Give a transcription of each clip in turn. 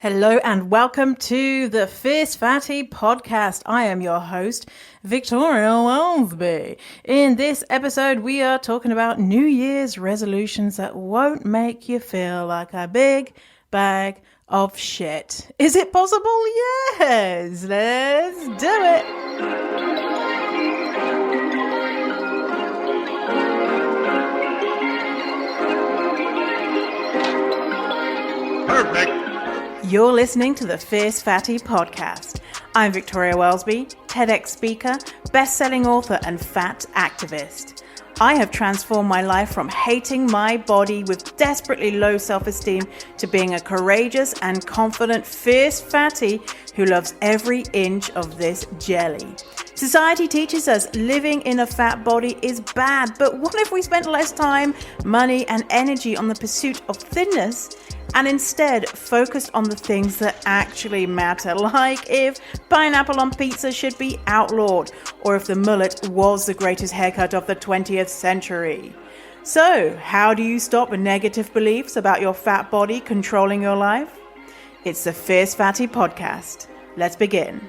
Hello and welcome to the Fierce Fatty podcast. I am your host, Victoria Wellsby. In this episode, we are talking about New Year's resolutions that won't make you feel like a big bag of shit. Is it possible? Yes, let's do it. Perfect. You're listening to the Fierce Fatty podcast. I'm Victoria Wellsby, TEDx speaker, best-selling author, and fat activist. I have transformed my life from hating my body with desperately low self-esteem to being a courageous and confident fierce fatty who loves every inch of this jelly. Society teaches us living in a fat body is bad, but what if we spent less time, money, and energy on the pursuit of thinness and instead focused on the things that actually matter, like if pineapple on pizza should be outlawed, or if the mullet was the greatest haircut of the 20th century. So, how do you stop negative beliefs about your fat body controlling your life? It's the Fierce Fatty podcast. Let's begin.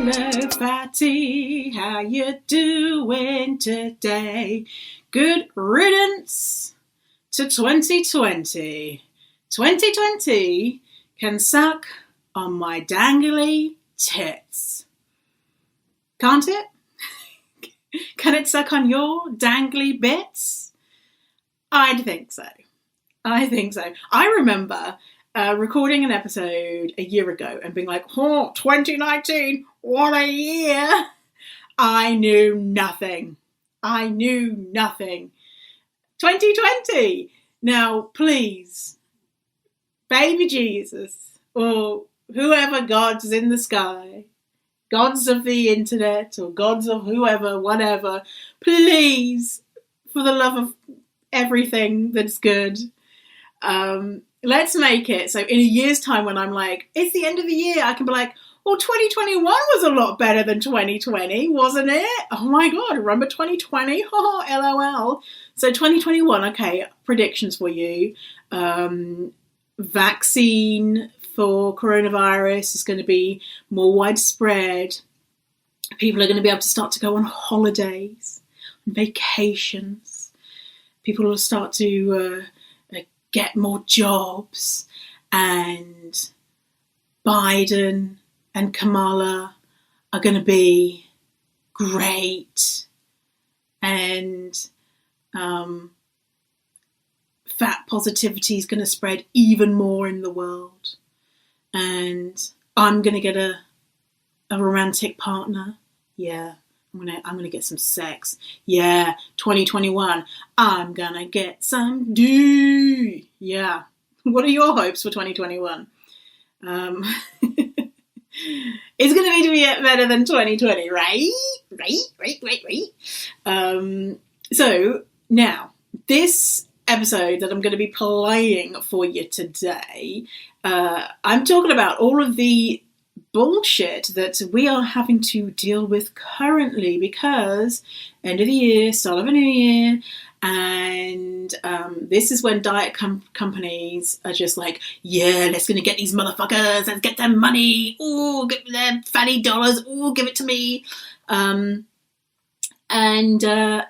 Hello, fatty, how you doing today? Good riddance to 2020. 2020 can suck on my dangly tits. Can't it? Can it suck on your dangly bits? I'd think so. I remember recording an episode a year ago and being like, 2019, what a year. I knew nothing. 2020. Now, please, baby Jesus, or whoever God's in the sky, gods of the internet or gods of whoever, whatever, please, for the love of everything that's good, let's make it so in a year's time when I'm like, it's the end of the year, I can be like, well, 2021 was a lot better than 2020, wasn't it? Oh my God, remember 2020? Oh, LOL. So 2021, okay, predictions for you. Vaccine for coronavirus is going to be more widespread. People are going to be able to start to go on holidays, on vacations. People will start to get more jobs, and Biden and Kamala are going to be great, and fat positivity is going to spread even more in the world, and I'm going to get a romantic partner. Yeah, I'm gonna get some sex. Yeah, 2021, I'm gonna get some D. Yeah. What are your hopes for 2021? It's gonna need to be better than 2020, right? So now, this episode that I'm going to be playing for you today, I'm talking about all of the bullshit that we are having to deal with currently because end of the year, start of a new year, and this is when diet companies are just like, yeah, let's gonna get these motherfuckers, let's get them money, ooh, get their fatty dollars, ooh, give it to me. And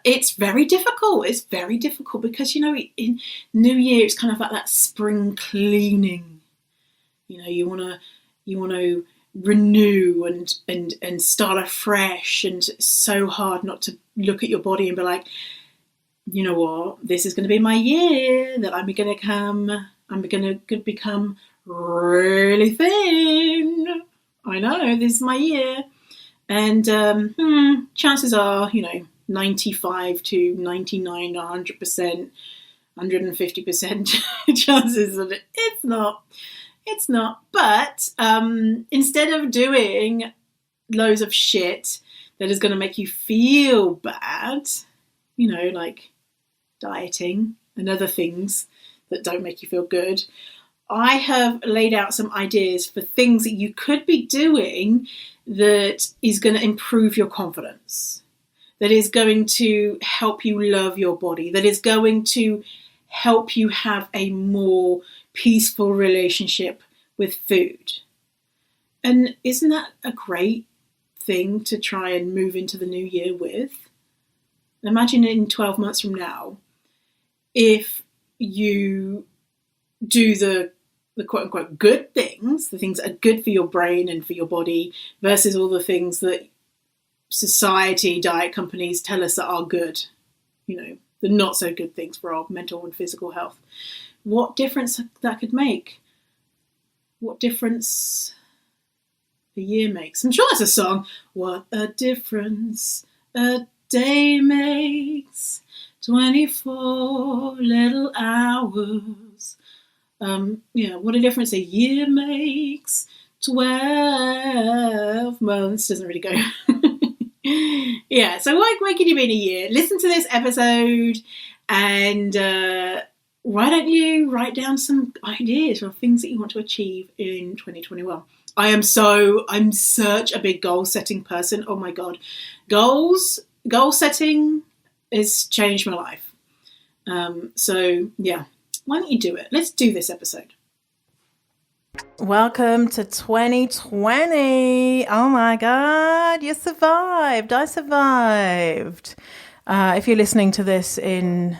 it's very difficult. It's very difficult because, you know, in New Year, it's kind of like that spring cleaning. You know, you want to renew and start afresh, and it's so hard not to look at your body and be like, you know what, this is going to be my year that I'm going to become really thin. I know, this is my year. And chances are, you know, 95 to 99, 100%, 150% chances of it. It's not. But instead of doing loads of shit that is going to make you feel bad, you know, like dieting and other things that don't make you feel good, I have laid out some ideas for things that you could be doing that is going to improve your confidence, that is going to help you love your body, that is going to help you have a more peaceful relationship with food. And isn't that a great thing to try and move into the new year with? Imagine in 12 months from now, if you do the quote unquote good things, the things that are good for your brain and for your body, versus all the things that society, diet companies tell us that are good, the not so good things for our mental and physical health. What difference that could make? What difference a year makes? I'm sure that's a song. What a difference a day makes, 24 little hours. What a difference a year makes, 12 months. Doesn't really go. Yeah, so why could you be in a year? Listen to this episode and why don't you write down some ideas or things that you want to achieve in 2021? I'm such a big goal setting person. Oh my God. Goal setting has changed my life. So yeah, why don't you do it? Let's do this episode. Welcome to 2020. Oh my God, you survived. I survived. If you're listening to this in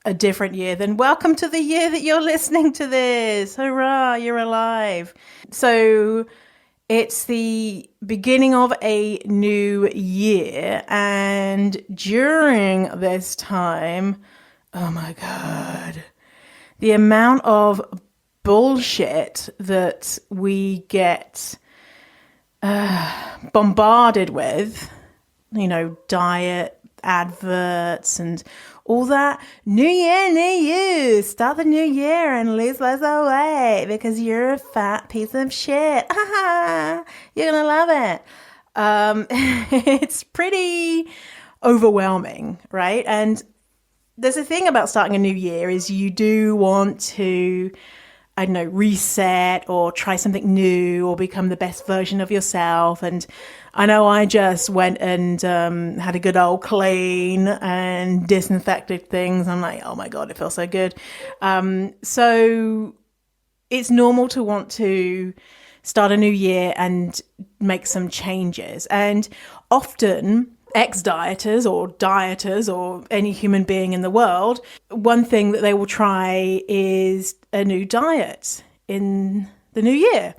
a different year, then welcome to the year that you're listening to this. Hurrah, you're alive. So it's the beginning of a new year, and during this time, oh my God, the amount of bullshit that we get bombarded with, diet adverts and all that. New year, new you. Start the new year and lose loads of weight because you're a fat piece of shit. You're gonna love it. It's pretty overwhelming, right? And there's a thing about starting a new year is you do want to, reset or try something new or become the best version of yourself. And I know I just went and had a good old clean and disinfected things. I'm like, oh my God, it feels so good. So it's normal to want to start a new year and make some changes. And often ex-dieters or dieters or any human being in the world, one thing that they will try is a new diet in the new year.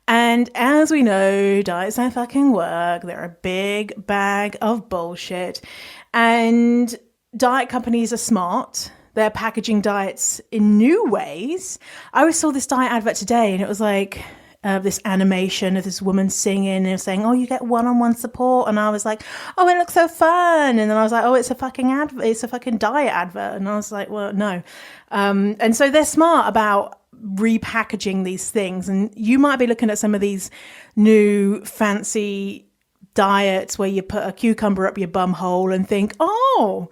And as we know, diets don't fucking work. They're a big bag of bullshit. And diet companies are smart. They're packaging diets in new ways. I saw this diet advert today and it was like this animation of this woman singing and saying, oh, you get one-on-one support. And I was like, oh, it looks so fun. And then I was like, oh, it's a fucking diet advert. And I was like, well, no. And so they're smart about repackaging these things. And you might be looking at some of these new fancy diets where you put a cucumber up your bum hole and think, oh,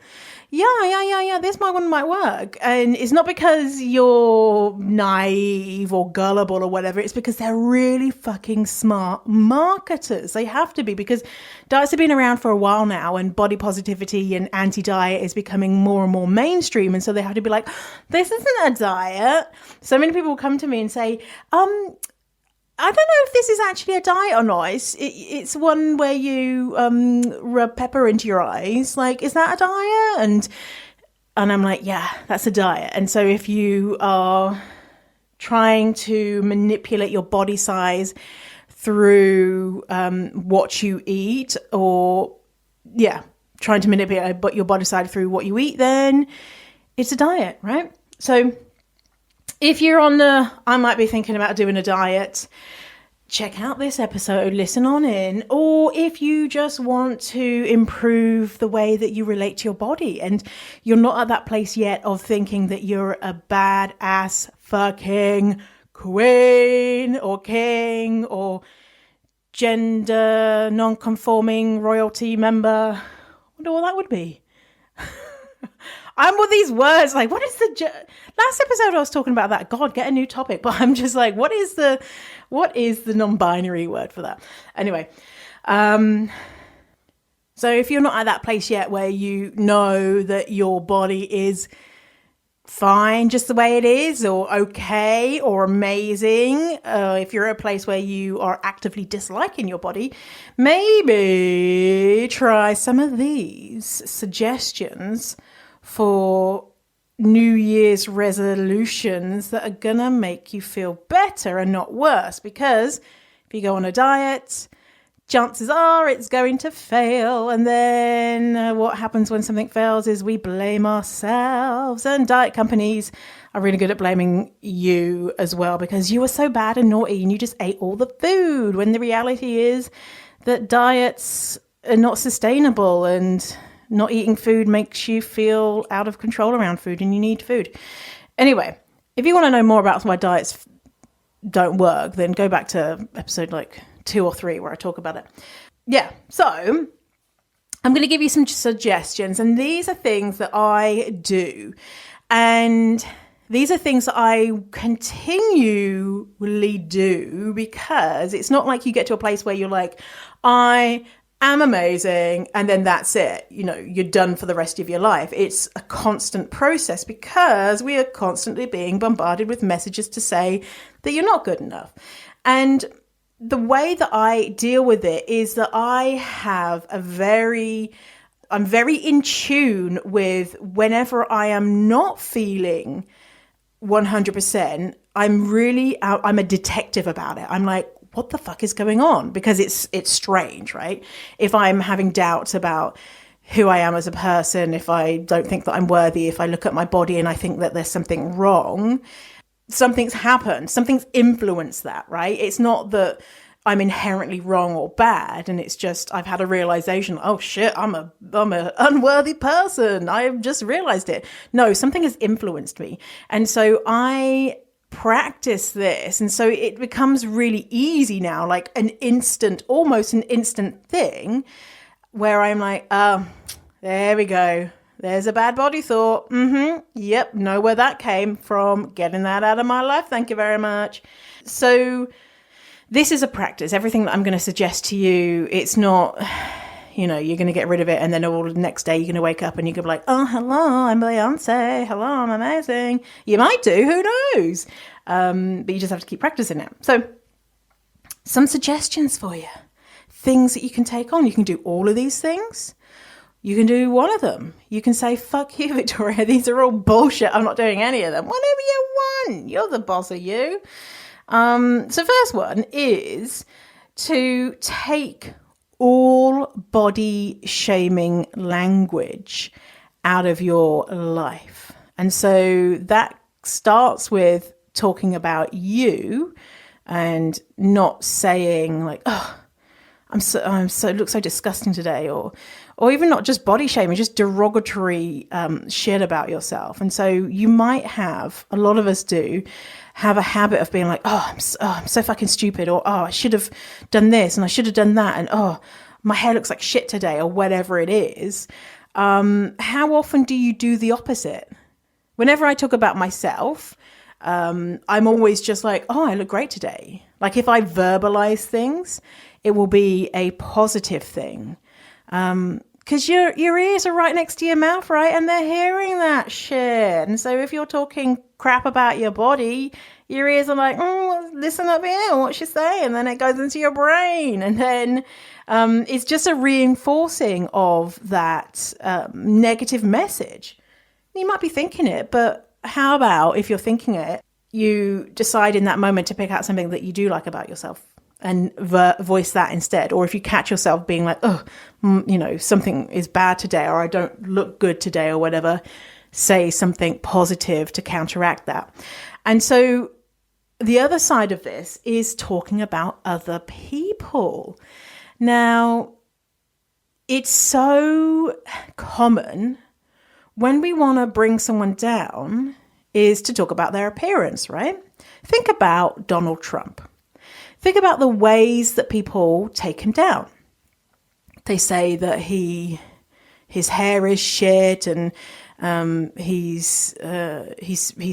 yeah, this one might work. And it's not because you're naive or gullible or whatever. It's because they're really fucking smart marketers. They have to be, because diets have been around for a while now and body positivity and anti-diet is becoming more and more mainstream. And so they have to be like, this isn't a diet. So many people come to me and say, I don't know if this is actually a diet or not. It's one where you rub pepper into your eyes. Like, is that a diet? And I'm like, yeah, that's a diet. And so if you are trying to manipulate your body size through what you eat, or trying to manipulate your body size through what you eat, then it's a diet, right? So if you're I might be thinking about doing a diet, check out this episode, listen on in. Or if you just want to improve the way that you relate to your body and you're not at that place yet of thinking that you're a badass fucking queen or king or gender non-conforming royalty member, I wonder what that would be. I'm with these words like, what is last episode I was talking about that, God, get a new topic, but I'm just like, what is the non-binary word for that? Anyway, So if you're not at that place yet where you know that your body is fine just the way it is, or okay, or amazing, if you're at a place where you are actively disliking your body, maybe try some of these suggestions for New Year's resolutions that are gonna make you feel better and not worse. Because if you go on a diet, chances are it's going to fail. And then what happens when something fails is we blame ourselves. And diet companies are really good at blaming you as well, because you were so bad and naughty and you just ate all the food, when the reality is that diets are not sustainable, and not eating food makes you feel out of control around food and you need food. Anyway, if you want to know more about why diets don't work, then go back to episode 2 or 3 where I talk about it. Yeah, so I'm going to give you some suggestions, and these are things that I do, and these are things that I continually do, because it's not like you get to a place where you're like, I am amazing, and then that's it. You're done for the rest of your life. It's a constant process, because we are constantly being bombarded with messages to say that you're not good enough. And the way that I deal with it is that I'm very in tune with whenever I am not feeling 100%, I'm a detective about it. I'm like, what the fuck is going on? Because it's strange, right? If I'm having doubts about who I am as a person, if I don't think that I'm worthy, if I look at my body and I think that there's something wrong, something's happened, something's influenced that, right? It's not that I'm inherently wrong or bad, and it's just I've had a realization, oh shit, I'm a unworthy person. I've just realized it. No, something has influenced me. And so I practice this, and so it becomes really easy now, like almost an instant thing, where I'm like, there we go. There's a bad body thought. Yep, know where that came from. Getting that out of my life. Thank you very much. So this is a practice. Everything that I'm going to suggest to you, it's not, you're going to get rid of it, and then all the next day you're going to wake up and you're going to be like, oh, hello, I'm Beyonce. Hello, I'm amazing. You might do, who knows? But you just have to keep practicing it. So some suggestions for you. Things that you can take on. You can do all of these things. You can do one of them. You can say, fuck you, Victoria. These are all bullshit. I'm not doing any of them. Whatever you want. You're the boss of you. So first one is to take all body shaming language out of your life. And so that starts with talking about you and not saying like, oh, look so disgusting today, or even not just body shaming, just derogatory shit about yourself. And so you might have, a lot of us do, have a habit of being like, I'm so fucking stupid, or I should have done this and I should have done that, and my hair looks like shit today, or whatever it is. How often do you do the opposite? Whenever I talk about myself, I'm always just like, I look great today. Like if I verbalize things, it will be a positive thing. Because your ears are right next to your mouth, right? And they're hearing that shit. And so if you're talking crap about your body, your ears are like, listen up here, what's she saying? And then it goes into your brain. And then it's just a reinforcing of that negative message. You might be thinking it, but how about if you're thinking it, you decide in that moment to pick out something that you do like about yourself and voice that instead. Or if you catch yourself being like, something is bad today, or I don't look good today, or whatever, say something positive to counteract that. And so the other side of this is talking about other people. Now, it's so common when we want to bring someone down is to talk about their appearance, right? Think about Donald Trump. Think about the ways that people take him down. They say that his hair is shit, and he's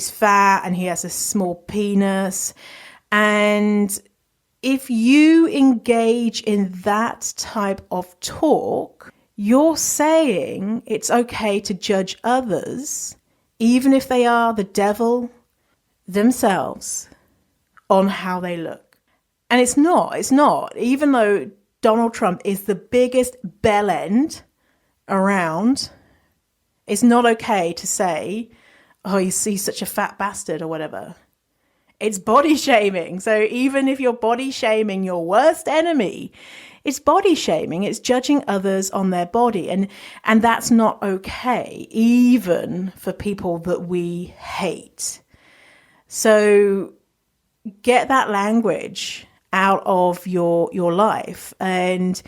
fat, and he has a small penis, and if you engage in that type of talk, you're saying it's okay to judge others, even if they are the devil themselves, on how they look. And it's not. Even though Donald Trump is the biggest bellend around, it's not okay to say, oh, he's such a fat bastard or whatever. It's body shaming. So even if you're body shaming your worst enemy, it's body shaming. It's judging others on their body. And that's not okay, even for people that we hate. So get that language out of your life. And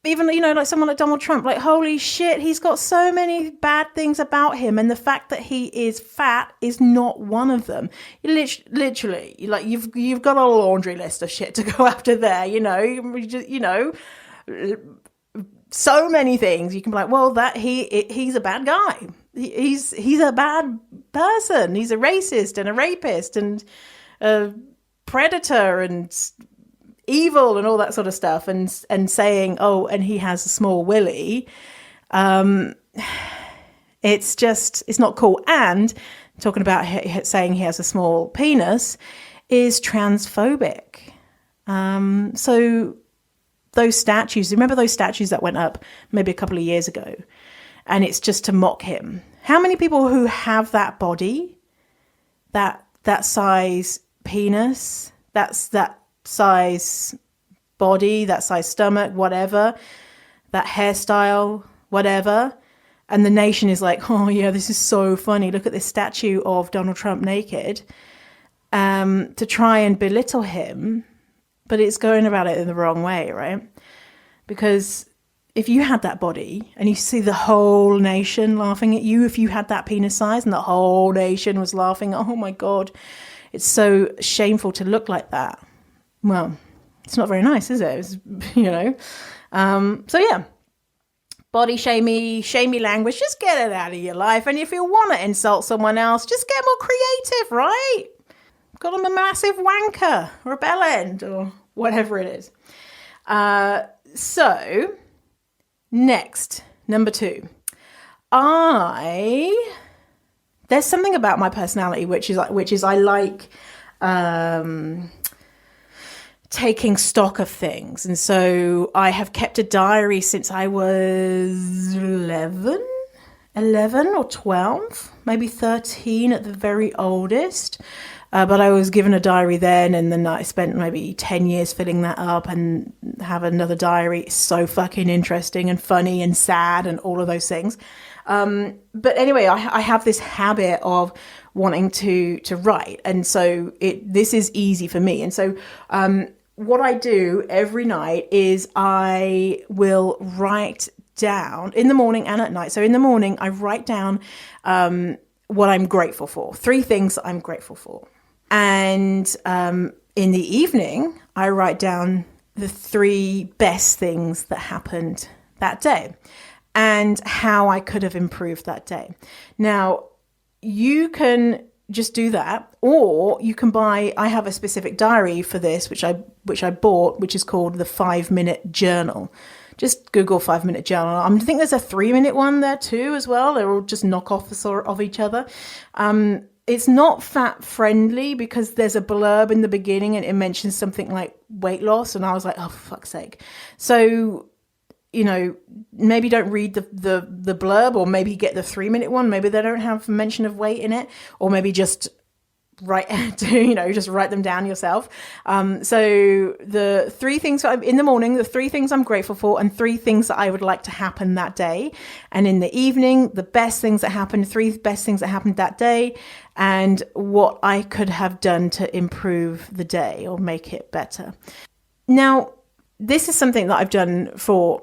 even, like someone like Donald Trump, like, holy shit, he's got so many bad things about him. And the fact that he is fat is not one of them. Literally, like you've got a laundry list of shit to go after there, so many things. You can be like, well, that he's a bad guy. He's a bad person. He's a racist and a rapist and a predator and evil and all that sort of stuff, and saying, oh, and he has a small willy. It's not cool. And talking about saying he has a small penis is transphobic. So those statues, remember those statues that went up maybe a couple of years ago, and it's just to mock him. How many people who have that body, that size penis, that size body, that size stomach, whatever, that hairstyle, whatever, and the nation is like, oh yeah, this is so funny, look at this statue of Donald Trump naked, to try and belittle him, but it's going about it in the wrong way, right? Because if you had that body and you see the whole nation laughing at you, if you had that penis size and the whole nation was laughing, oh my God, it's so shameful to look like that. Well, it's not very nice, is it? So yeah, body shamey language, just get it out of your life. And if you want to insult someone else, just get more creative, right? Call them a massive wanker or a bellend or whatever it is. So next, number 2, there's something about my personality which is I like taking stock of things. And so I have kept a diary since I was 11 or 12, maybe 13 at the very oldest. But I was given a diary then, and then I spent maybe 10 years filling that up and have another diary. It's so fucking interesting and funny and sad and all of those things. But anyway, I have this habit of wanting to write. And so this is easy for me. And so what I do every night is I will write down in the morning and at night. So in the morning, I write down what I'm grateful for, 3 things that I'm grateful for. And in the evening, I write down the 3 best things that happened that day and how I could have improved that day. Now, you can just do that, or you can buy, I have a specific diary for this, which I bought, which is called the 5-minute journal. Just Google 5-minute journal. I think there's a 3-minute one there too as well. They're all just knockoffs of each other. It's not fat friendly because there's a blurb in the beginning and it mentions something like weight loss. And I was like, oh, for fuck's sake. So, maybe don't read the blurb, or maybe get the 3-minute one. Maybe they don't have mention of weight in it, or maybe just just write them down yourself. So the 3 things in the morning, the 3 things I'm grateful for, and 3 things that I would like to happen that day. And in the evening, the best things that happened, 3 best things that happened that day, and what I could have done to improve the day or make it better. Now, this is something that I've done for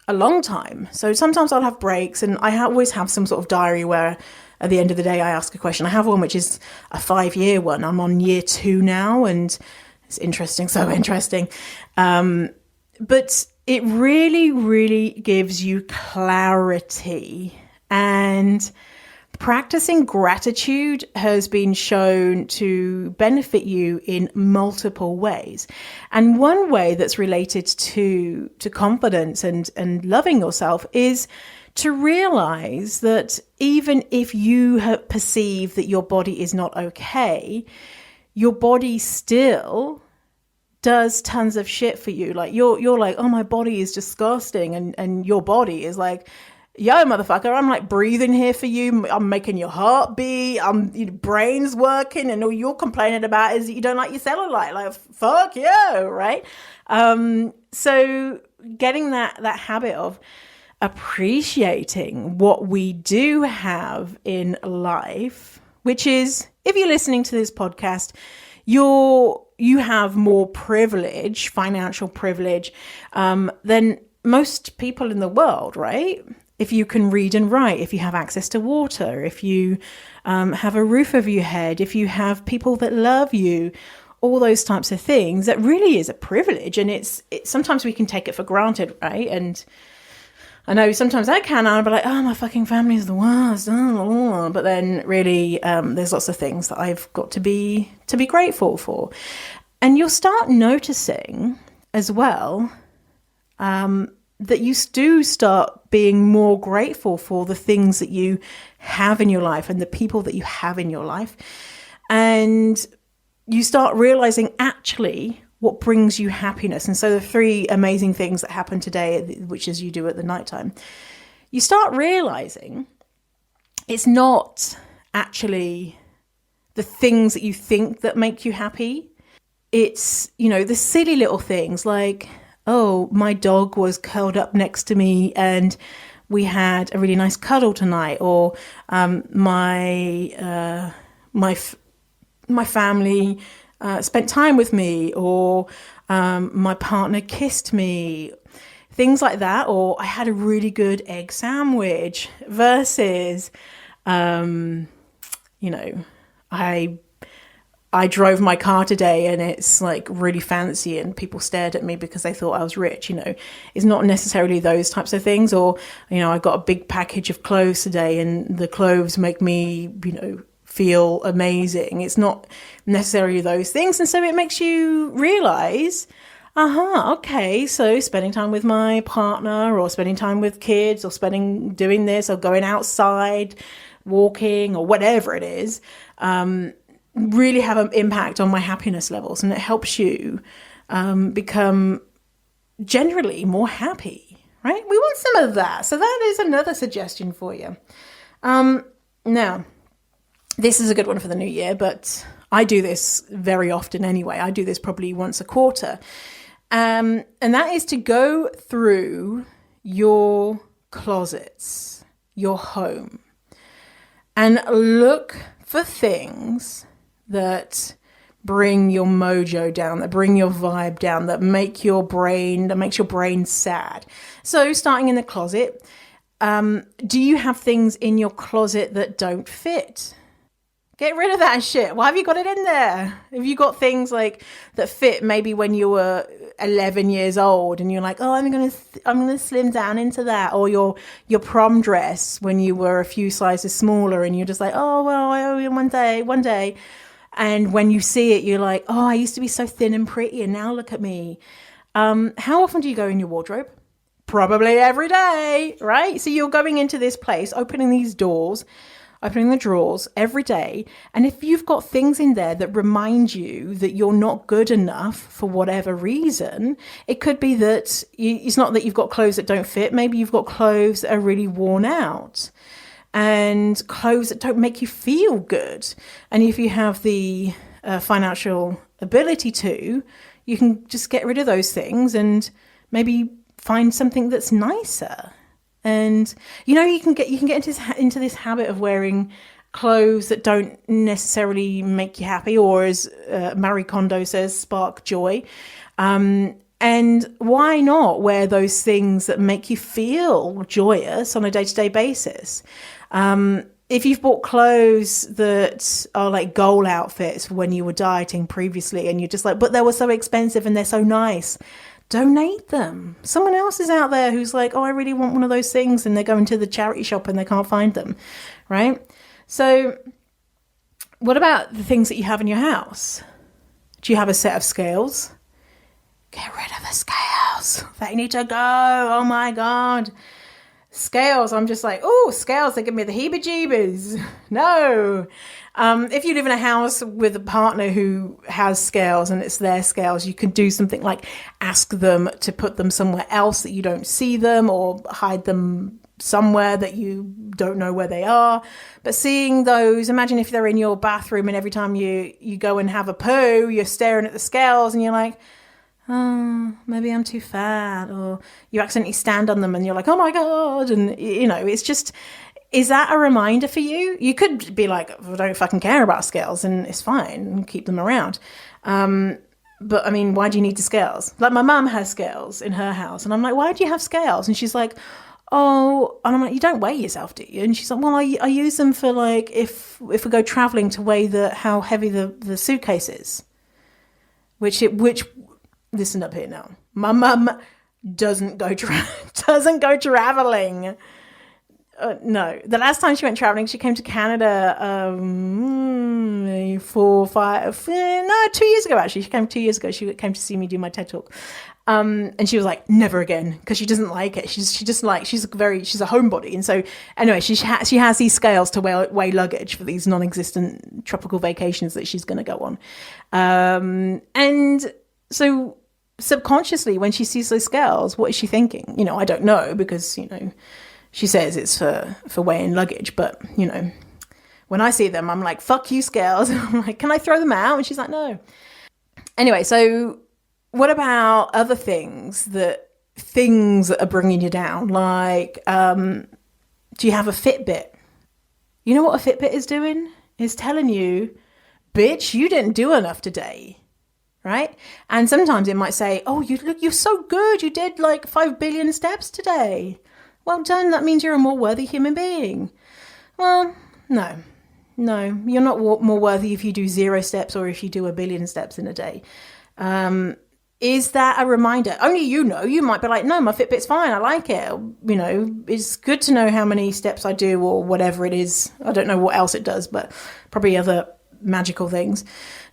a long time. So sometimes I'll have breaks, and I always have some sort of diary where at the end of the day, I ask a question. I have one which is a 5-year one. I'm on year 2 now, and it's interesting, so interesting. But it really, really gives you clarity. And practicing gratitude has been shown to benefit you in multiple ways. And one way that's related to confidence and loving yourself is to realize that even if you have perceived that your body is not okay, your body still does tons of shit for you. Like you're like, oh, my body is disgusting. And your body is like, yo, motherfucker, I'm like breathing here for you. I'm making your heart beat. Your brain's working, and all you're complaining about is that you don't like your cellulite. Like, fuck you, right? So getting that habit of appreciating what we do have in life, which is, if you're listening to this podcast, you have more privilege, financial privilege, than most people in the world, right? If you can read and write, if you have access to water, if you have a roof over your head, if you have people that love you, all those types of things, that really is a privilege. And it's sometimes we can take it for granted, right? And I know sometimes I can, and I'll be like, oh, my fucking family is the worst. But then really, there's lots of things that I've got to be grateful for. And you'll start noticing as well that you do start being more grateful for the things that you have in your life and the people that you have in your life. And you start realizing actually what brings you happiness. And so the 3 amazing things that happen today, which is you do at the nighttime, you start realizing it's not actually the things that you think that make you happy. It's, the silly little things like, oh, my dog was curled up next to me and we had a really nice cuddle tonight, or my family spent time with me, or my partner kissed me, things like that, or I had a really good egg sandwich, versus, I drove my car today and it's like really fancy and people stared at me because they thought I was rich. It's not necessarily those types of things. Or, I got a big package of clothes today and the clothes make me, feel amazing. It's not necessarily those things. And so it makes you realize, okay, so spending time with my partner, or spending time with kids, or doing this, or going outside, walking, or whatever it is, really have an impact on my happiness levels. And it helps you become generally more happy, right? We want some of that. So that is another suggestion for you. Now, this is a good one for the new year, but I do this very often anyway. I do this probably once a quarter. And that is to go through your closets, your home, and look for things that bring your mojo down, that bring your vibe down, that makes your brain sad. So starting in the closet, do you have things in your closet that don't fit? Get rid of that shit. Why have you got it in there? Have you got things like that fit maybe when you were 11 years old and you're like, oh, I'm gonna slim down into that, or your prom dress when you were a few sizes smaller and you're just like, oh well, one day, and when you see it, you're like, oh, I used to be so thin and pretty, and now look at me. How often do you go in your wardrobe? Probably every day, right? So you're going into this place, opening these doors, opening the drawers every day. And if you've got things in there that remind you that you're not good enough for whatever reason, it could be that it's not that you've got clothes that don't fit. Maybe you've got clothes that are really worn out and clothes that don't make you feel good. And if you have the financial ability to, you can just get rid of those things and maybe find something that's nicer. And you can get into this habit of wearing clothes that don't necessarily make you happy, or as Marie Kondo says, spark joy. And why not wear those things that make you feel joyous on a day-to-day basis? If you've bought clothes that are like goal outfits when you were dieting previously, and you're just like, but they were so expensive and they're so nice, donate them. Someone else is out there who's like, oh, I really want one of those things, and they're going to the charity shop and they can't find them, right? So what about the things that you have in your house? Do you have a set of scales? Get rid of the scales. They need to go. Oh my God. Scales, I'm just like, oh, scales, they give me the heebie-jeebies. No. If you live in a house with a partner who has scales and it's their scales, you can do something like ask them to put them somewhere else that you don't see them, or hide them somewhere that you don't know where they are. But seeing those, imagine if they're in your bathroom and every time you go and have a poo, you're staring at the scales and you're like, oh, maybe I'm too fat, or you accidentally stand on them and you're like, oh my God. And, it's just, is that a reminder for you? You could be like, I don't fucking care about scales and it's fine and keep them around. But I mean, why do you need the scales? Like my mum has scales in her house and I'm like, why do you have scales? And she's like, oh, and I'm like, you don't weigh yourself, do you? And she's like, well, I use them for like, if we go traveling to weigh how heavy the suitcase is, which listen up here now. My mum doesn't go traveling. No, the last time she went traveling, she came to Canada 2 years ago, actually. She came 2 years ago. She came to see me do my TED Talk. And she was like, never again, because she doesn't like it. She's a homebody. And so anyway, she has these scales to weigh luggage for these non-existent tropical vacations that she's going to go on. And so subconsciously, when she sees those scales, what is she thinking? I don't know, because, she says it's for weighing luggage. But, when I see them, I'm like, fuck you, scales. I'm like, can I throw them out? And she's like, no. Anyway, so what about other things that are bringing you down? Like, do you have a Fitbit? You know what a Fitbit is doing? It's telling you, bitch, you didn't do enough today. Right? And sometimes it might say, oh, you're so good. You did like 5 billion steps today. Well done. That means you're a more worthy human being. Well, no, you're not more worthy if you do 0 steps or if you do 1 billion steps in a day. Is that a reminder? Only you might be like, no, my Fitbit's fine. I like it. It's good to know how many steps I do or whatever it is. I don't know what else it does, but probably other magical things.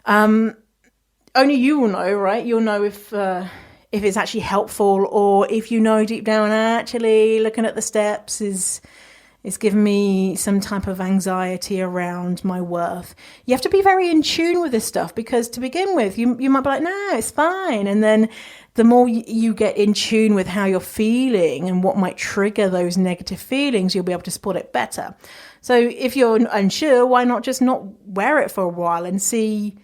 Only you will know, right? You'll know if it's actually helpful, or if deep down, actually looking at the steps is giving me some type of anxiety around my worth. You have to be very in tune with this stuff, because to begin with, you might be like, no, it's fine. And then the more you get in tune with how you're feeling and what might trigger those negative feelings, you'll be able to spot it better. So if you're unsure, why not just not wear it for a while and see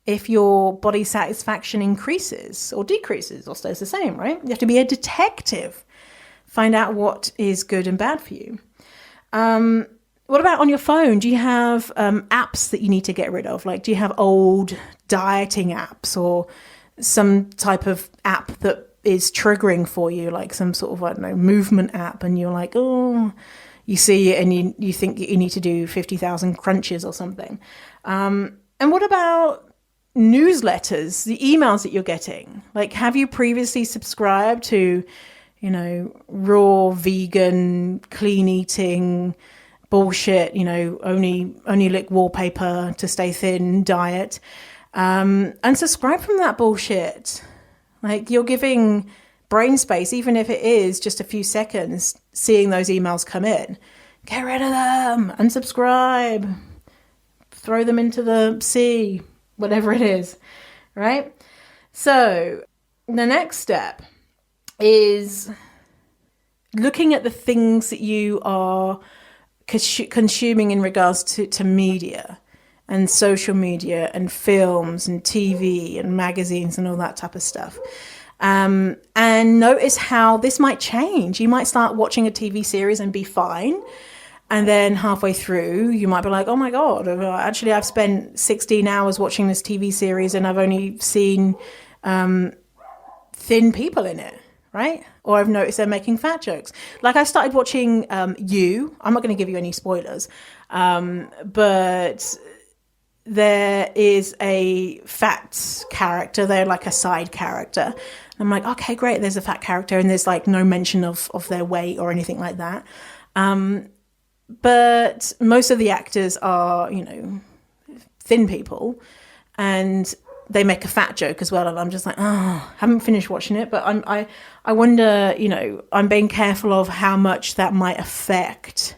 if your body satisfaction increases or decreases or stays the same, right? You have to be a detective. Find out what is good and bad for you. What about on your phone? Do you have apps that you need to get rid of? Like, do you have old dieting apps or some type of app that is triggering for you, like some sort of, I don't know, movement app, and you're like, oh, you see it and you think you need to do 50,000 crunches or something. And what about newsletters, the emails that you're getting? Like, have you previously subscribed to, raw, vegan, clean eating bullshit, only lick wallpaper to stay thin diet, and subscribe from that bullshit? Like, you're giving brain space, even if it is just a few seconds, seeing those emails come in. Get rid of them, unsubscribe, throw them into the sea, whatever it is, right? So the next step is looking at the things that you are consuming in regards to media and social media and films and TV and magazines and all that type of stuff. And notice how this might change. You might start watching a TV series and be fine. And then halfway through, you might be like, oh my God, actually I've spent 16 hours watching this TV series and I've only seen thin people in it, right? Or I've noticed they're making fat jokes. Like, I started watching You. I'm not going to give you any spoilers. But there is a fat character. They're like a side character. I'm like, okay, great. There's a fat character and there's like no mention of their weight or anything like that. But most of the actors are, thin people, and they make a fat joke as well. And I'm just like, oh, haven't finished watching it. But I wonder, I'm being careful of how much that might affect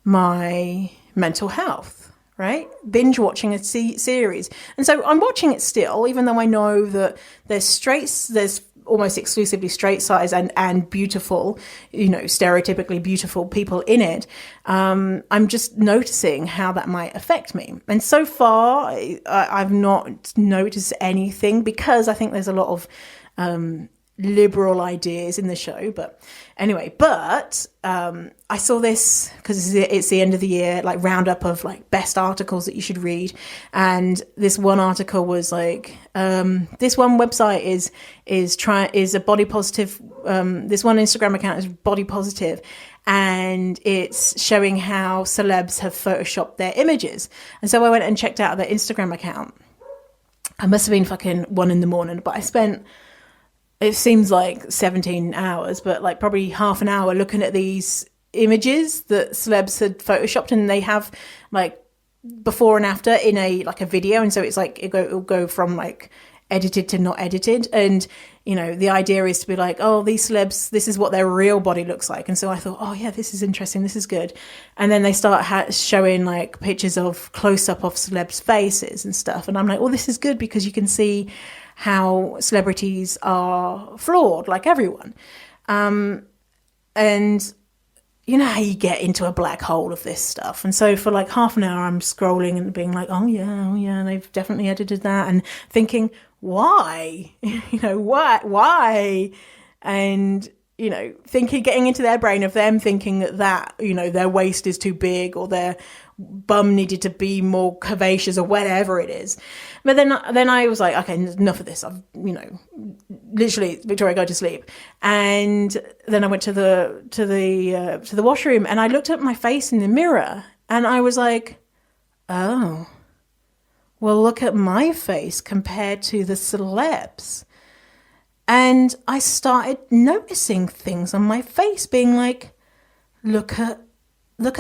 my mental health, right? Binge watching a series. And so I'm watching it still, even though I know that there's almost exclusively straight size and beautiful, stereotypically beautiful people in it. I'm just noticing how that might affect me. And so far, I've not noticed anything, because I think there's a lot of liberal ideas in the show. But anyway, I saw this because it's the end of the year, like roundup of like best articles that you should read. And this one article was like, this one website is a body positive. This one Instagram account is body positive, and it's showing how celebs have photoshopped their images. And so I went and checked out their Instagram account. I must have been fucking 1 a.m, but I spent, it seems like 17 hours, but like probably half an hour looking at these images that celebs had photoshopped, and they have like before and after in a video. And so it's like, it'll go from like edited to not edited. And, the idea is to be like, oh, these celebs, this is what their real body looks like. And so I thought, oh yeah, this is interesting. This is good. And then they start showing like pictures of close up of celebs' faces and stuff. And I'm like, well, this is good, because you can see how celebrities are flawed, like everyone. And you know how you get into a black hole of this stuff. And so for like half an hour, I'm scrolling and being like, oh yeah, they've definitely edited that, and thinking, why? Why? And, getting into their brain of them thinking that, their waist is too big, or their bum needed to be more curvaceous, or whatever it is. But then I was like, okay, enough of this. I've, literally, Victoria, go to sleep. And then I went to the washroom, and I looked at my face in the mirror, and I was like, oh, well, look at my face compared to the celebs. And I started noticing things on my face, being like, look at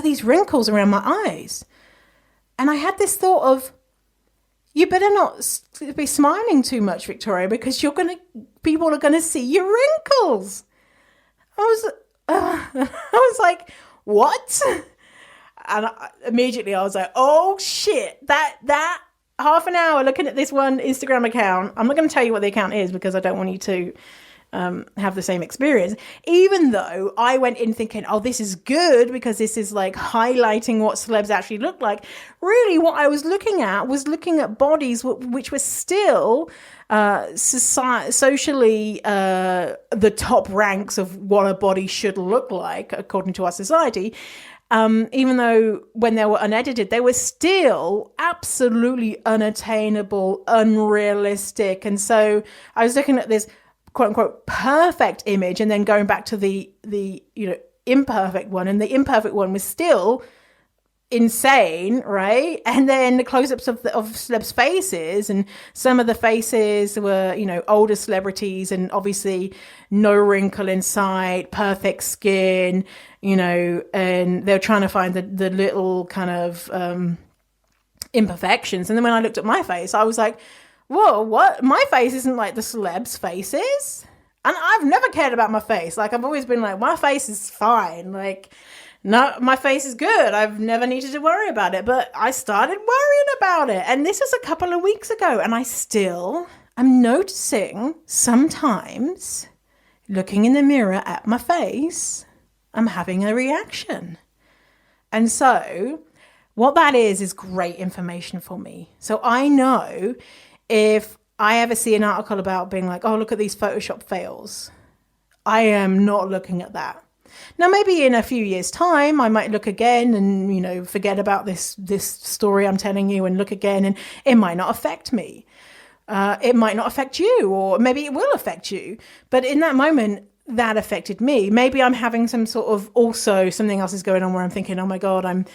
these wrinkles around my eyes. And I had this thought of, you better not be smiling too much, Victoria, because people are going to see your wrinkles. I was like, what? And immediately I was like, oh shit, that half an hour looking at this one Instagram account. I'm not going to tell you what the account is, because I don't want you to have the same experience, even though I went in thinking, oh, this is good, because this is like highlighting what celebs actually look like. Really, what I was looking at bodies which were still socially the top ranks of what a body should look like according to our society. Even though when they were unedited, they were still absolutely unattainable, unrealistic. And so I was looking at this quote unquote perfect image, and then going back to the imperfect one, and the imperfect one was still insane, right? And then the close-ups of celebs' faces, and some of the faces were older celebrities, and obviously no wrinkle in sight, perfect skin, and they're trying to find the little kind of imperfections. And then when I looked at my face, I was like, whoa, what? My face isn't like the celebs' faces. And I've never cared about my face. Like, I've always been like, my face is fine. Like, no, my face is good. I've never needed to worry about it. But I started worrying about it. And this was a couple of weeks ago. And I still am noticing sometimes, looking in the mirror at my face, I'm having a reaction. And so what that is great information for me. So I know if I ever see an article about being like, oh, look at these Photoshop fails, I am not looking at that. Now, maybe in a few years' time, I might look again and, forget about this story I'm telling you, and look again, and it might not affect me. It might not affect you, or maybe it will affect you. But in that moment, that affected me. Maybe I'm having some sort of, also something else is going on where I'm thinking, oh my God, I'm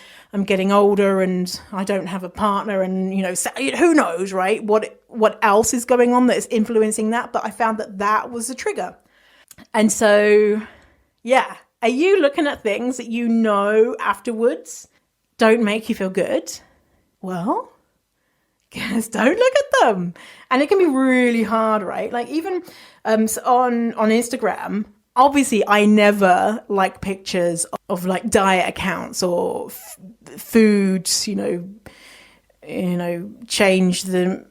getting older and I don't have a partner, and who knows, right? What else is going on that is influencing that? But I found that was a trigger. And so, yeah, Are you looking at things that you know afterwards don't make you feel good? Well, just don't look at them. And it can be really hard, right? Like even so on Instagram, obviously I never like pictures of like diet accounts or foods, change the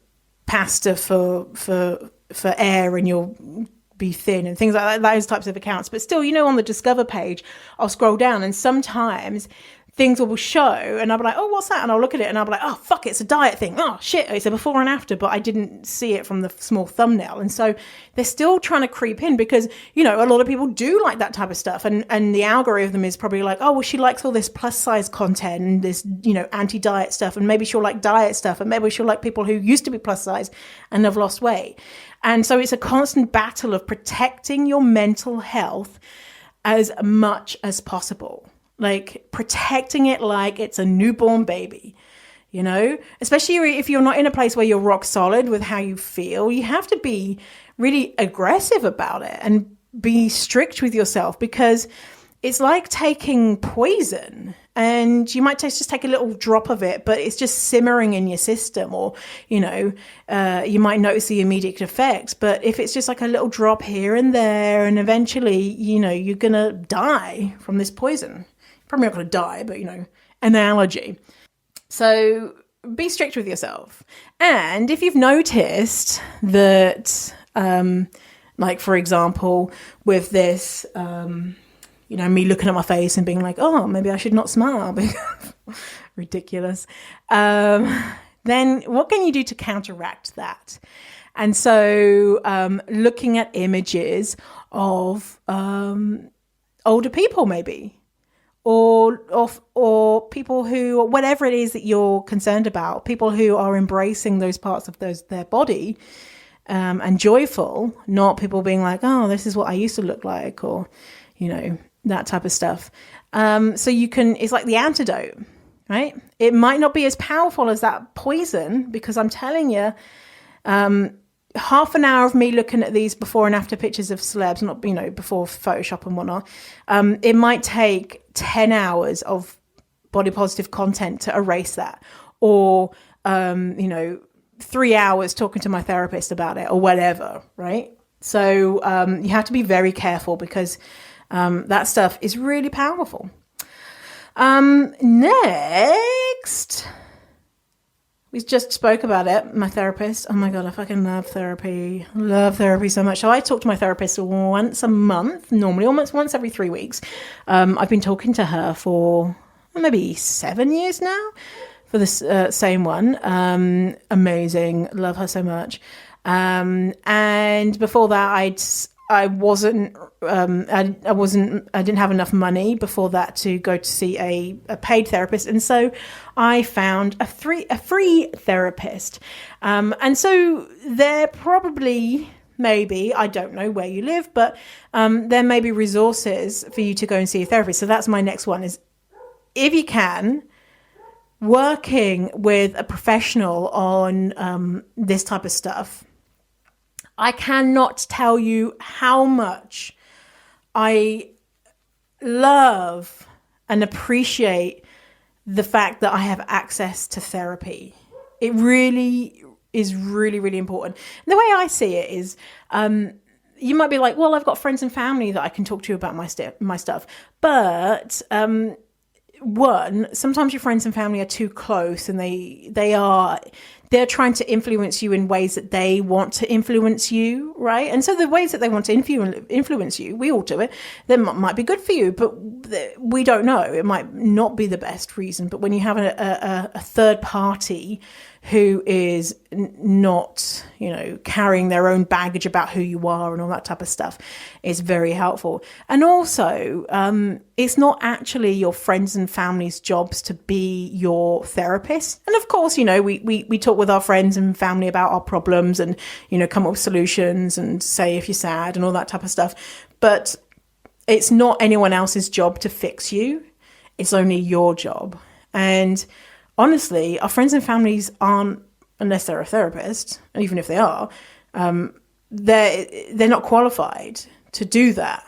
pasta for air and you'll be thin and things like that, those types of accounts. But still, on the Discover page, I'll scroll down and sometimes things will show and I'll be like, oh, what's that? And I'll look at it and I'll be like, oh, fuck, it's a diet thing. Oh, shit, it's a before and after, but I didn't see it from the small thumbnail. And so they're still trying to creep in because, a lot of people do like that type of stuff. And the algorithm is probably like, oh, well, she likes all this plus size content and this, anti-diet stuff. And maybe she'll like diet stuff. And maybe she'll like people who used to be plus size and have lost weight. And so it's a constant battle of protecting your mental health as much as possible. Like protecting it like it's a newborn baby, especially if you're not in a place where you're rock solid with how you feel. You have to be really aggressive about it and be strict with yourself because it's like taking poison and you might just take a little drop of it, but it's just simmering in your system or, you might notice the immediate effects. But if it's just like a little drop here and there and eventually, you're going to die from this poison. Probably not going to die, but, analogy. So be strict with yourself. And if you've noticed that, like, for example, with this, me looking at my face and being like, oh, maybe I should not smile. Ridiculous. Then what can you do to counteract that? And so looking at images of older people maybe. Or people who, whatever it is that you're concerned about, people who are embracing those parts of their body and joyful, not people being like, oh, this is what I used to look like, or, that type of stuff. So it's like the antidote, right? It might not be as powerful as that poison because I'm telling you, half an hour of me looking at these before and after pictures of celebs, not, before Photoshop and whatnot, it might take 10 hours of body positive content to erase that. Or, 3 hours talking to my therapist about it or whatever, right? So you have to be very careful because that stuff is really powerful. Next... We just spoke about it, my therapist. Oh my God, I fucking love therapy. Love therapy so much. So I talk to my therapist once a month, normally almost once every 3 weeks. I've been talking to her for maybe 7 years now for this same one. Amazing. Love her so much. And before that, I didn't have enough money before that to go to see a paid therapist. And so I found a free therapist. And so there probably, maybe, I don't know where you live, but there may be resources for you to go and see a therapist. So that's my next one is, if you can, working with a professional on this type of stuff. I cannot tell you how much I love and appreciate the fact that I have access to therapy. It really is really, really important. And the way I see it is, you might be like, well, I've got friends and family that I can talk to about my stuff. But one, sometimes your friends and family are too close and they're trying to influence you in ways that they want to influence you, right? And so the ways that they want to influence you, we all do it, they might be good for you, but we don't know. It might not be the best reason. But when you have a third party who is not, carrying their own baggage about who you are and all that type of stuff, is very helpful. And also, it's not actually your friends and family's jobs to be your therapist. And of course, we talk with our friends and family about our problems and, come up with solutions and say if you're sad and all that type of stuff. But it's not anyone else's job to fix you. It's only your job. And honestly, our friends and families aren't, unless they're a therapist, and even if they are, they're not qualified to do that.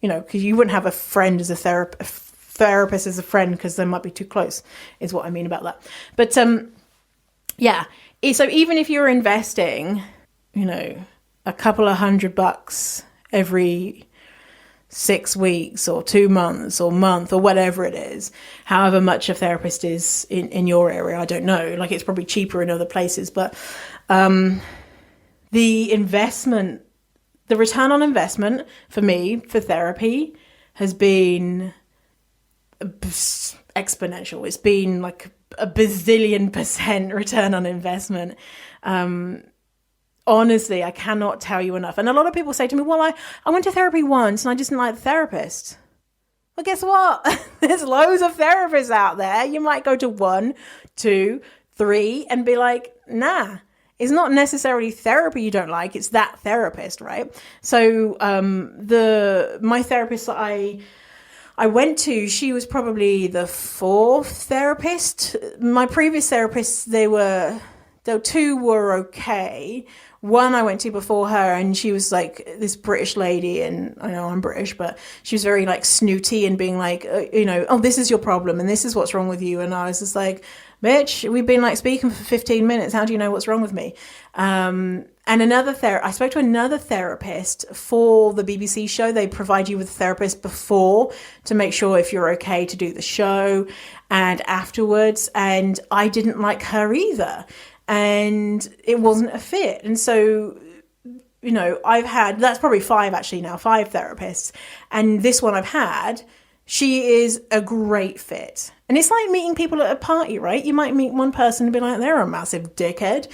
because you wouldn't have a friend as a therapist as a friend, because they might be too close, is what I mean about that. But yeah, so even if you're investing, a couple of $100 every 6 weeks or 2 months or month or whatever it is, however much a therapist is in your area, I don't know. Like, it's probably cheaper in other places, but the return on investment for me for therapy has been exponential. It's been like a bazillion % return on investment. Honestly, I cannot tell you enough. And a lot of people say to me, well, I went to therapy once and I just didn't like the therapist. Well, guess what? There's loads of therapists out there. You might go to 1, 2, 3 and be like, nah. It's not necessarily therapy you don't like, it's that therapist, right? So my therapist that I went to, she was probably the 4th therapist. My previous therapists, the 2 were okay. One I went to before her, and she was like this British lady, and I know I'm British, but she was very like snooty and being like, oh, this is your problem and this is what's wrong with you. And I was just like, bitch, we've been like speaking for 15 minutes. How do you know what's wrong with me? And I spoke to another therapist for the BBC show. They provide you with a therapist before to make sure if you're okay to do the show, and afterwards. And I didn't like her either. And it wasn't a fit. And so, I've had, that's probably 5 actually now, 5 therapists. And this one I've had, she is a great fit. And it's like meeting people at a party, right? You might meet one person and be like, they're a massive dickhead.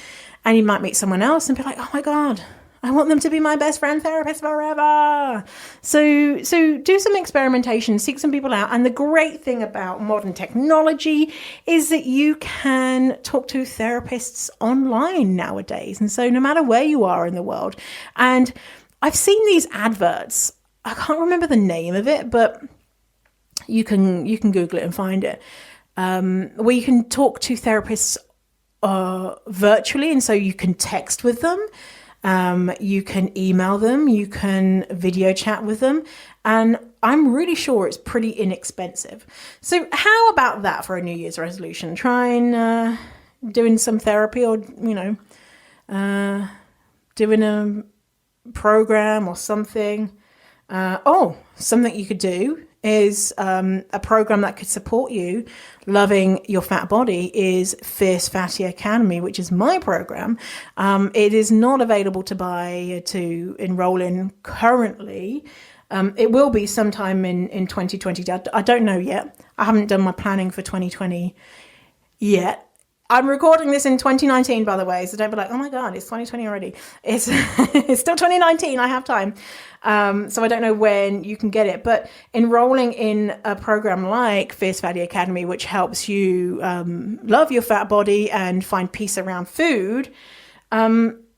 And you might meet someone else and be like, oh my God, I want them to be my best friend therapist forever. So do some experimentation, seek some people out. And the great thing about modern technology is that you can talk to therapists online nowadays. And so no matter where you are in the world, and I've seen these adverts, I can't remember the name of it, but you can Google it and find it, where you can talk to therapists virtually. And so you can text with them. You can email them, you can video chat with them, and I'm really sure it's pretty inexpensive. So how about that for a New Year's resolution? Try doing some therapy, or, doing a program or something. Something you could do is a program that could support you loving your fat body is Fierce Fatty Academy, which is my program. It is not available to enroll in currently. It will be sometime in 2020. I don't know yet. I haven't done my planning for 2020 yet. I'm recording this in 2019, by the way, so don't be like, oh my God, it's 2020 already. It's it's still 2019, I have time. So I don't know when you can get it, but enrolling in a program like Fierce Fatty Academy, which helps you love your fat body and find peace around food,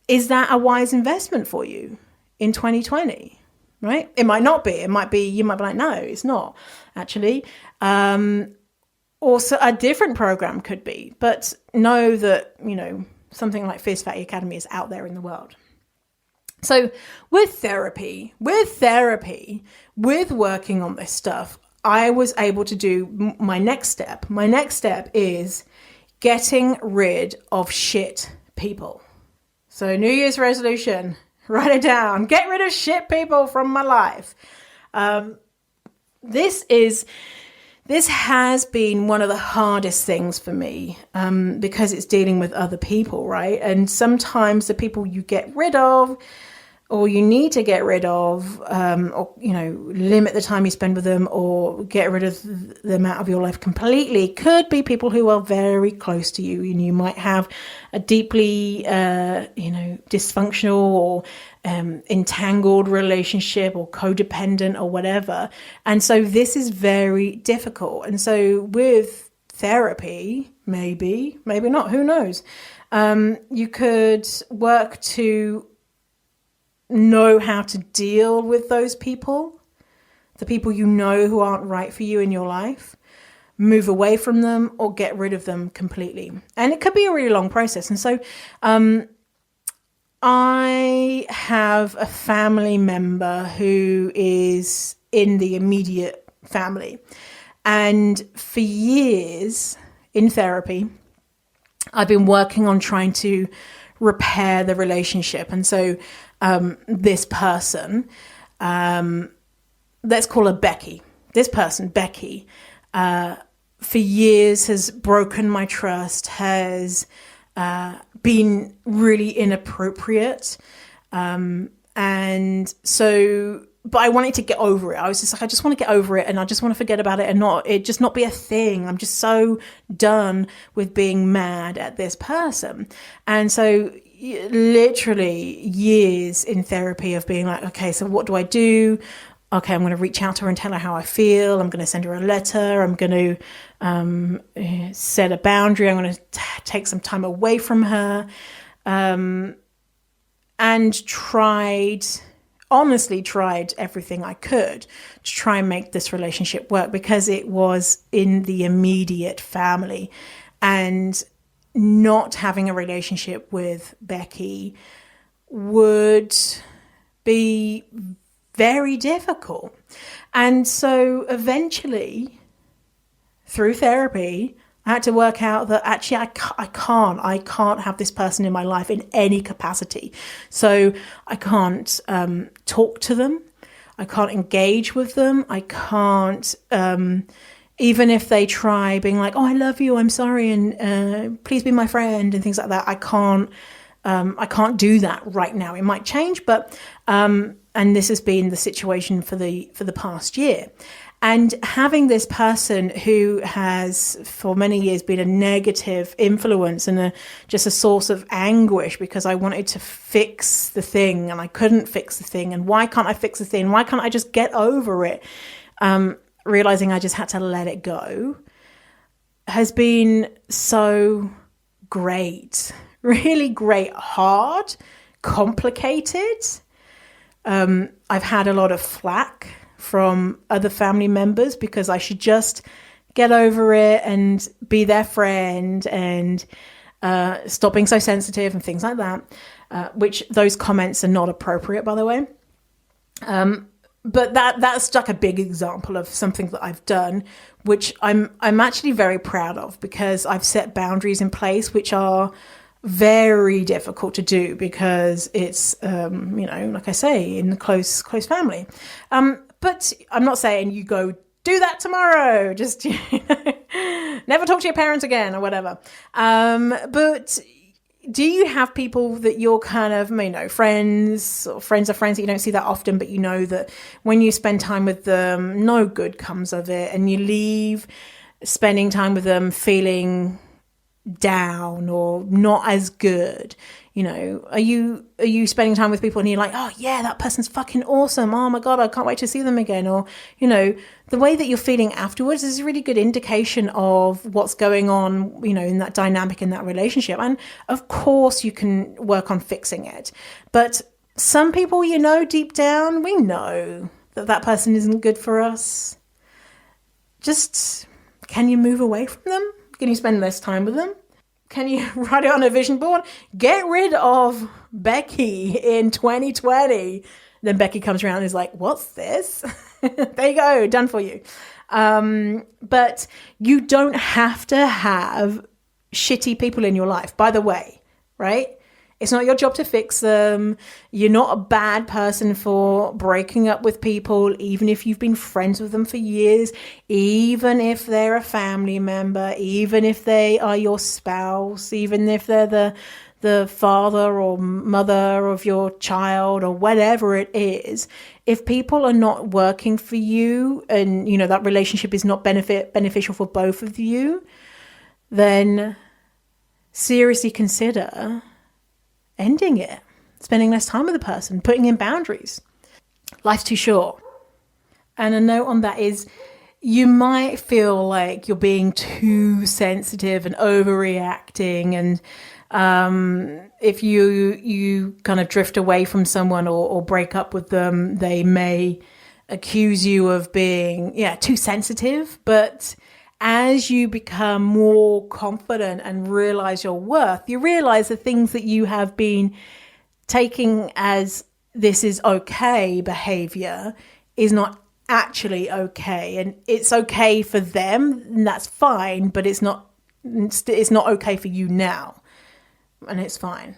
is that a wise investment for you in 2020, right? It might not be. You might be like, no, it's not, actually. Or so a different program could be, but know that, something like Fierce Fatty Academy is out there in the world. So with therapy, with working on this stuff, I was able to do my next step. My next step is getting rid of shit people. So New Year's resolution, write it down. Get rid of shit people from my life. This has been one of the hardest things for me because it's dealing with other people, right? And sometimes the people you get rid of or you need to get rid of or, limit the time you spend with them or get rid of them out of your life completely could be people who are very close to you. And you might have a deeply, dysfunctional or entangled relationship or codependent or whatever. And so this is very difficult. And so with therapy, maybe not, who knows? You could work to know how to deal with those people, the people who aren't right for you in your life, move away from them or get rid of them completely. And it could be a really long process. And so I have a family member who is in the immediate family. And for years in therapy, I've been working on trying to repair the relationship. And so this person, let's call her Becky. This person, Becky, for years has broken my trust, has been really inappropriate. And so, but I wanted to get over it. I was just like, I just want to get over it and I just want to forget about it and not be a thing. I'm just so done with being mad at this person. And so literally years in therapy of being like, okay, so what do I do? Okay, I'm going to reach out to her and tell her how I feel. I'm going to send her a letter. I'm going to set a boundary. I'm going to take some time away from her. And honestly tried everything I could to try and make this relationship work because it was in the immediate family. And not having a relationship with Becky would be very difficult. And so eventually, through therapy, I had to work out that actually I can't have this person in my life in any capacity. So I can't talk to them. I can't engage with them. I can't, even if they try being like, oh, I love you, I'm sorry, and please be my friend and things like that. I can't do that right now. It might change, but and this has been the situation for the past year. And having this person who has for many years been a negative influence and just a source of anguish because I wanted to fix the thing and I couldn't fix the thing. And why can't I fix the thing? Why can't I just get over it? Realizing I just had to let it go has been so great, really great, hard, complicated. I've had a lot of flack from other family members because I should just get over it and be their friend and stop being so sensitive and things like that, which those comments are not appropriate, by the way. But that's like a big example of something that I've done, which I'm actually very proud of because I've set boundaries in place, which are very difficult to do because it's, like I say, in the close family. But I'm not saying you go do that tomorrow. Just never talk to your parents again or whatever. But do you have people that you're kind of, friends or friends of friends that you don't see that often, but you know that when you spend time with them, no good comes of it, and you leave spending time with them feeling down or not as good? Are you spending time with people and you're like, oh yeah, that person's fucking awesome, oh my god, I can't wait to see them again? Or the way that you're feeling afterwards is a really good indication of what's going on, in that dynamic, in that relationship. And of course you can work on fixing it, but some people, deep down, we know that person isn't good for us. Just, can you move away from them? Can you spend less time with them? Can you write it on a vision board? Get rid of Becky in 2020. Then Becky comes around and is like, what's this? There you go, done for you. But you don't have to have shitty people in your life, by the way, right? It's not your job to fix them. You're not a bad person for breaking up with people, even if you've been friends with them for years, even if they're a family member, even if they are your spouse, even if they're the father or mother of your child or whatever it is. If people are not working for you and, that relationship is not beneficial for both of you, then seriously consider ending it, spending less time with the person, putting in boundaries. Life's too short. And a note on that is, you might feel like you're being too sensitive and overreacting, and if you kind of drift away from someone or break up with them, they may accuse you of being too sensitive. But as you become more confident and realize your worth, you realize the things that you have been taking as this is okay behavior is not actually okay, and it's okay for them, and that's fine, but it's not okay for you now, and it's fine.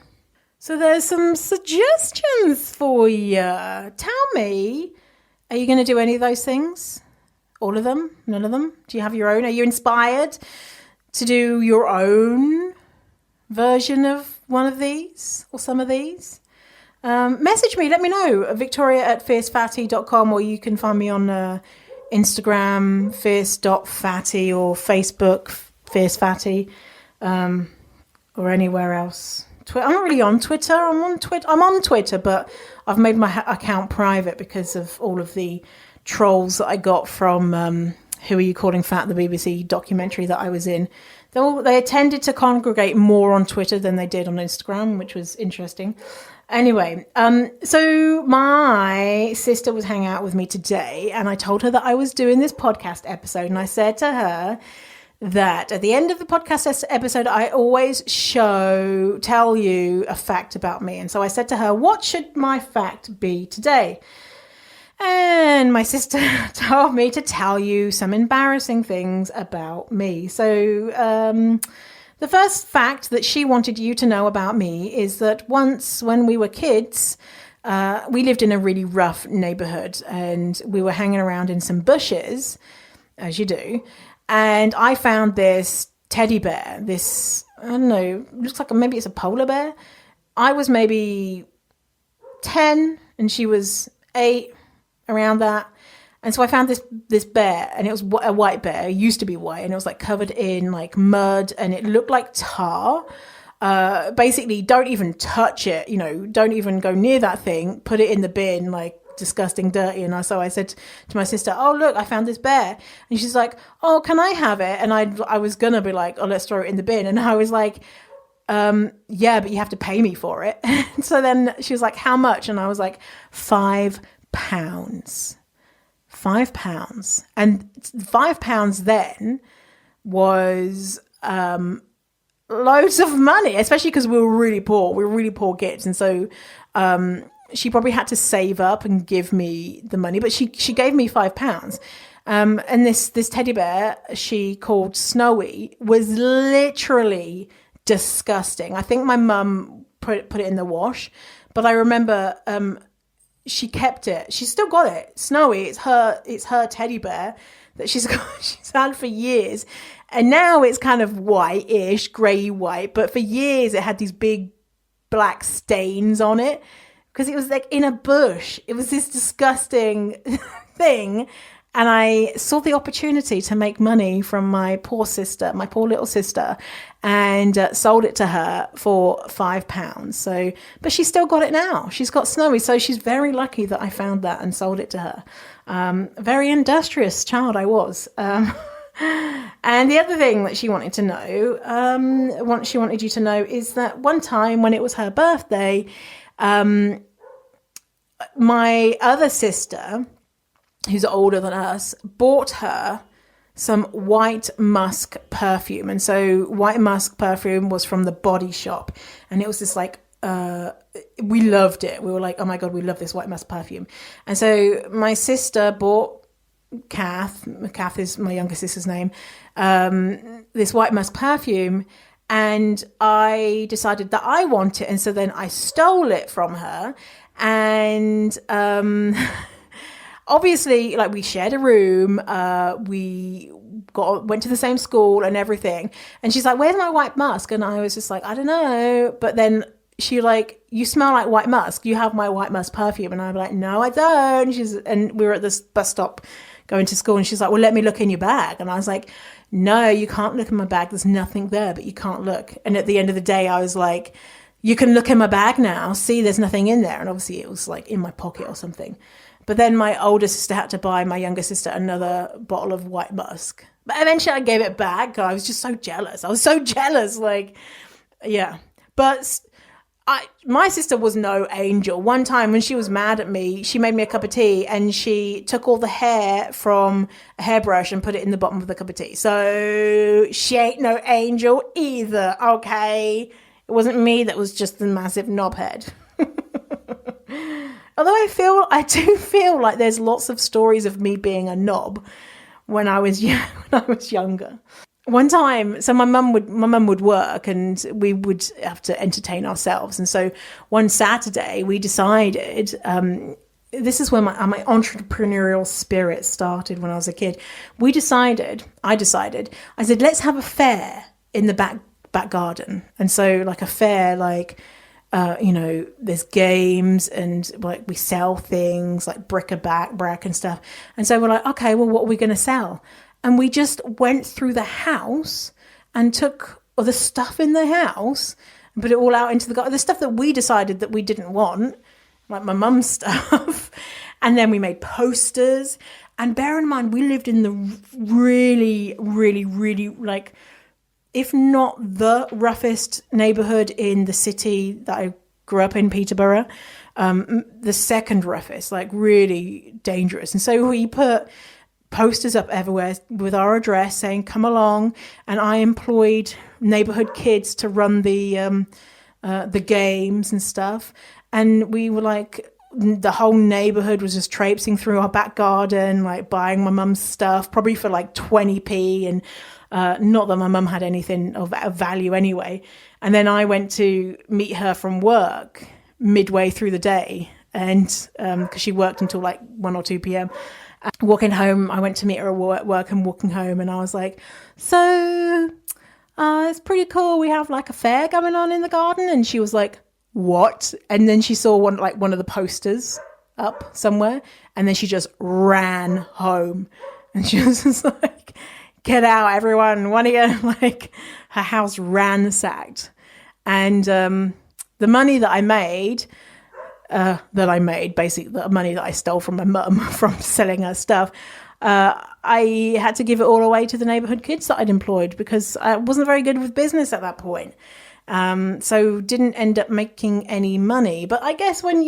So there's some suggestions for you. Tell me, are you going to do any of those things? All of them? None of them? Do you have your own? Are you inspired to do your own version of one of these or some of these? Message me, let me know, victoria@fiercefatty.com, or you can find me on Instagram, fierce.fatty, or Facebook, fiercefatty, or anywhere else. I'm not really on Twitter. I'm on Twitter, but I've made my account private because of all of the trolls that I got from Who Are You Calling Fat, the BBC documentary that I was in. They tended to congregate more on Twitter than they did on Instagram, which was interesting. Anyway, so my sister was hanging out with me today, and I told her that I was doing this podcast episode, and I said to her that at the end of the podcast episode, I always tell you a fact about me. And so I said to her, what should my fact be today? And my sister told me to tell you some embarrassing things about me. So the first fact that she wanted you to know about me is that once when we were kids, we lived in a really rough neighborhood, and we were hanging around in some bushes, as you do. And I found this teddy bear, I don't know, looks like maybe it's a polar bear. I was maybe 10 and she was 8, around that. And so I found this bear, and it was a white bear. It used to be white, and it was like covered in like mud, and it looked like tar. Basically, don't even touch it, don't even go near that thing. Put it in the bin, like disgusting, dirty. And so I said to my sister, oh, look, I found this bear. And she's like, oh, can I have it? And I was going to be like, oh, let's throw it in the bin. And I was like, yeah, but you have to pay me for it. So then she was like, how much? And I was like, £5. £5. And £5 then was loads of money, especially because we were really poor. We were really poor kids. And so she probably had to save up and give me the money, but she gave me £5. And this teddy bear she called Snowy was literally disgusting. I think my mum put it in the wash, but I remember she kept it. She's still got it. Snowy, it's her teddy bear that she's had for years. And now it's kind of white-ish, grey white, but for years it had these big black stains on it because it was like in a bush. It was this disgusting thing. And I saw the opportunity to make money from my poor little sister, and sold it to her for £5. So, but she's still got it now. She's got Snowy. So she's very lucky that I found that and sold it to her. Very industrious child I was. And the other thing that she wanted to know, she wanted you to know, is that one time when it was her birthday, my other sister, who's older than us, bought her some white musk perfume. And so white musk perfume was from the Body Shop. And it was this like, we loved it. We were like, oh my God, we love this white musk perfume. And so my sister bought Kath is my younger sister's name, this white musk perfume. And I decided that I want it. And so then I stole it from her. And, obviously, like, we shared a room, we went to the same school and everything. And she's like, where's my white musk? And I was just like, I don't know. But then she like, you smell like white musk. You have my white musk perfume. And I'm like, no, I don't. And we were at this bus stop going to school. And she's like, well, let me look in your bag. And I was like, no, you can't look in my bag. There's nothing there, but you can't look. And at the end of the day, I was like, you can look in my bag now. See, there's nothing in there. And obviously it was like in my pocket or something. But then my older sister had to buy my younger sister another bottle of white musk. But eventually I gave it back. I was just so jealous. Like, yeah. But my sister was no angel. One time when she was mad at me, she made me a cup of tea and she took all the hair from a hairbrush and put it in the bottom of the cup of tea. So she ain't no angel either, okay? It wasn't me that was just the massive knobhead. Although I do feel like there's lots of stories of me being a knob when I was younger. One time, so my mum would work and we would have to entertain ourselves. And so one Saturday we decided, this is where my entrepreneurial spirit started when I was a kid. I said, let's have a fair in the back garden. And so like a fair, like, there's games and like we sell things like bric-a-brac and stuff. And so we're like, okay, well, what are we going to sell? And we just went through the house and took all the stuff in the house and put it all out into the garden. The stuff that we decided that we didn't want, like my mum's stuff. And then we made posters. And bear in mind, we lived in the really, really, really, like, if not the roughest neighborhood in the city that I grew up in, Peterborough, the second roughest, like really dangerous. And so we put posters up everywhere with our address saying, come along. And I employed neighborhood kids to run the games and stuff. And we were like, the whole neighborhood was just traipsing through our back garden, like buying my mum's stuff, probably for like 20p. And not that my mum had anything of value anyway. And then I went to meet her from work midway through the day. And because she worked until like 1 or 2 p.m. Walking home, I went to meet her at work and walking home. And I was like, so it's pretty cool. We have like a fair going on in the garden. And she was like, what? And then she saw one of the posters up somewhere. And then she just ran home. And she was just like, get out, everyone. What are you, like, her house ransacked. And the money that I made, basically the money that I stole from my mum from selling her stuff, I had to give it all away to the neighborhood kids that I'd employed because I wasn't very good with business at that point. So didn't end up making any money. But I guess when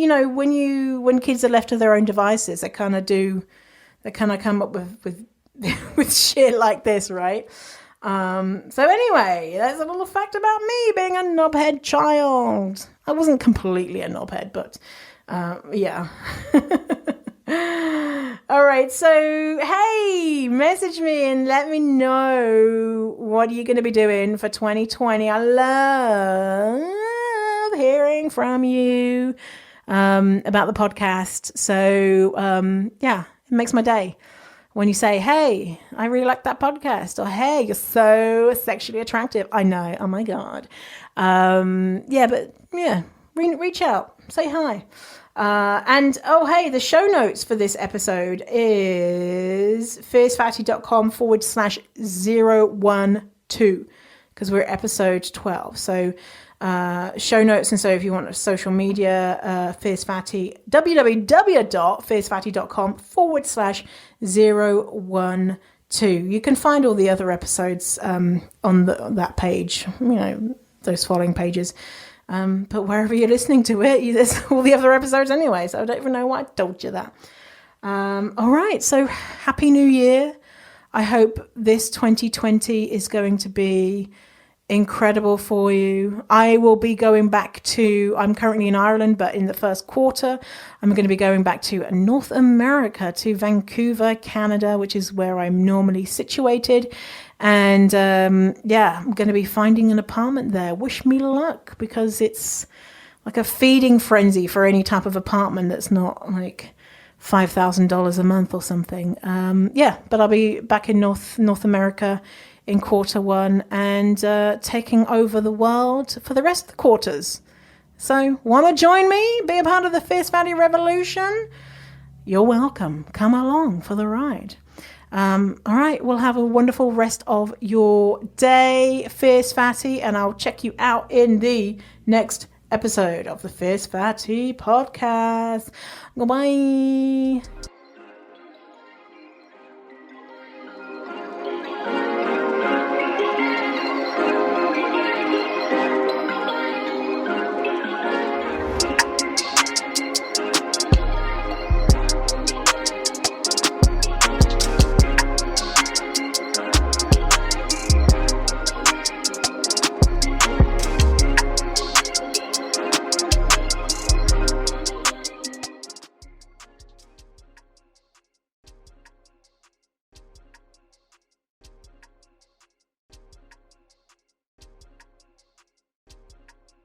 kids are left to their own devices, they kind of come up with with shit like this, right? So anyway, that's a little fact about me being a knobhead child. I wasn't completely a knobhead, but yeah. All right, so hey, message me and let me know what you're going to be doing for 2020. I love hearing from you about the podcast. So yeah, it makes my day. When you say, hey, I really like that podcast, or hey, you're so sexually attractive. I know. Oh my God. Reach out, say hi. And oh, hey, the show notes for this episode is fiercefatty.com/012 because we're episode 12. So show notes. And so if you want a social media, Fierce Fatty, www.fiercefatty.com/012. You can find all the other episodes on that page, those following pages. But wherever you're listening to it, there's all the other episodes anyway. So I don't even know why I told you that. All right. So Happy New Year. I hope this 2020 is going to be incredible for you. I will be going back I'm currently in Ireland, but in the first quarter, I'm going to be going back to North America, to Vancouver, Canada, which is where I'm normally situated. And I'm going to be finding an apartment there. Wish me luck, because it's like a feeding frenzy for any type of apartment that's not like $5,000 a month or something. But I'll be back in North America in quarter one and taking over the world for the rest of the quarters. So, want to join me? Be a part of the Fierce Fatty Revolution? You're welcome. Come along for the ride. All right, we'll have a wonderful rest of your day, Fierce Fatty, and I'll check you out in the next episode of the Fierce Fatty podcast. Goodbye.